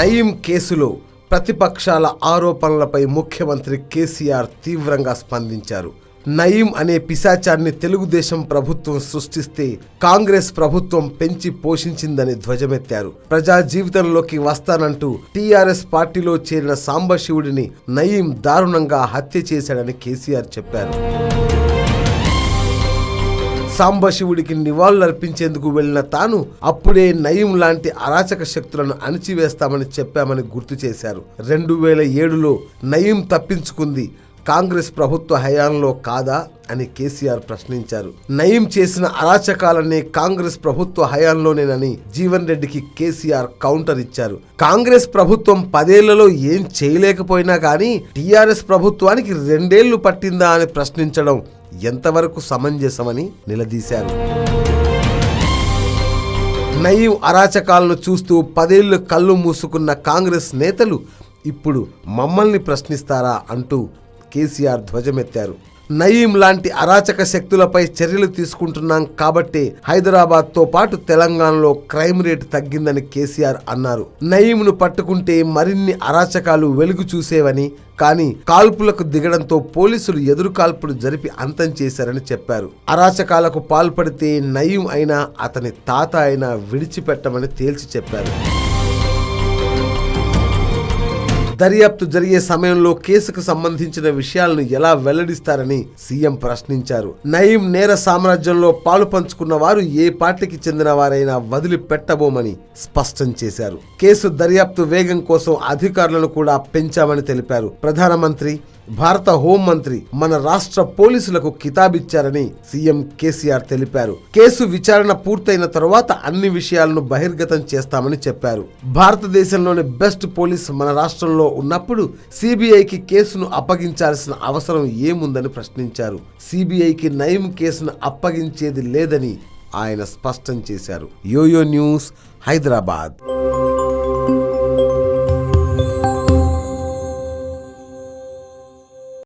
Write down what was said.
నయీం కేసులో ప్రతిపక్షాల ఆరోపణలపై ముఖ్యమంత్రి కేసీఆర్ తీవ్రంగా స్పందించారు. నయీం అనే పిశాచాన్ని తెలుగుదేశం ప్రభుత్వం సృష్టిస్తే కాంగ్రెస్ ప్రభుత్వం పెంచి పోషించిందని ధ్వజమెత్తారు. ప్రజా జీవితంలోకి వస్తానంటూ టీఆర్ఎస్ పార్టీలో చేరిన సాంబశివుడిని నయీం దారుణంగా హత్య చేశాడని కేసీఆర్ చెప్పారు. సాంబశివుడికి నివాళులర్పించేందుకు వెళ్లిన తాను అప్పుడే నయీం లాంటి అరాచక శక్తులను అణిచివేస్తామని చెప్పామని గుర్తు చేశారు. 2007లో నయీం తప్పించుకుంది కాంగ్రెస్ ప్రభుత్వ హయాంలో కాదా అని కేసీఆర్ ప్రశ్నించారు. నయీం చేసిన అరాచకాలన్నీ కాంగ్రెస్ ప్రభుత్వ హయాంలోనేనని జీవన్ రెడ్డికి కేసీఆర్ కౌంటర్ ఇచ్చారు. కాంగ్రెస్ ప్రభుత్వం 10 ఏళ్లలో ఏం చేయలేకపోయినా కానీ టీఆర్ఎస్ ప్రభుత్వానికి 2 ఏళ్లు పట్టిందా అని ప్రశ్నించడం ఎంతవరకు సమంజసమని నిలదీశారు. నయీం అరాచకాలను చూస్తూ 10 ఏళ్లు కళ్ళు మూసుకున్న కాంగ్రెస్ నేతలు ఇప్పుడు మమ్మల్ని ప్రశ్నిస్తారా అంటూ కేసీఆర్ ధ్వజమెత్తారు. నయీం లాంటి అరాచక శక్తులపై చర్యలు తీసుకుంటున్నాం కాబట్టే హైదరాబాద్తో పాటు తెలంగాణలో క్రైమ్ రేటు తగ్గిందని కేసీఆర్ అన్నారు. నయీంను పట్టుకుంటే మరిన్ని అరాచకాలు వెలుగు చూసేవని, కానీ కాల్పులకు దిగడంతో పోలీసులు ఎదురు కాల్పులు జరిపి అంతం చేశారని చెప్పారు. అరాచకాలకు పాల్పడితే నయీం అయినా అతని తాత అయినా విడిచిపెట్టమని తేల్చి చెప్పారు. దర్యాప్తు జరిగే సమయంలో కేసుకు సంబంధించిన విషయాలను ఎలా వెల్లడిస్తారని సీఎం ప్రశ్నించారు. నయీం నేర సామ్రాజ్యంలో పాలు పంచుకున్న వారు ఏ పార్టీకి చెందిన వారైనా వదిలిపెట్టబోమని స్పష్టం చేశారు. కేసు దర్యాప్తు వేగం కోసం అధికారులను కూడా పెంచామని తెలిపారు. ప్రధానమంత్రి, భారత హోంమంత్రి మన రాష్ట్ర పోలీసులకు కితాబిచ్చారని సీఎం కేసీఆర్ తెలిపారు. కేసు విచారణ పూర్తయిన తరువాత అన్ని విషయాలను బహిర్గతం చేస్తామని చెప్పారు. భారతదేశంలోని బెస్ట్ పోలీస్ మన రాష్ట్రంలో ఉన్నప్పుడు సిబిఐకి కేసును అప్పగించాల్సిన అవసరం ఏముందని ప్రశ్నించారు. సిబిఐకి నయీం కేసును అప్పగించేది లేదని ఆయన స్పష్టం చేశారు. YOYO news, Hyderabad.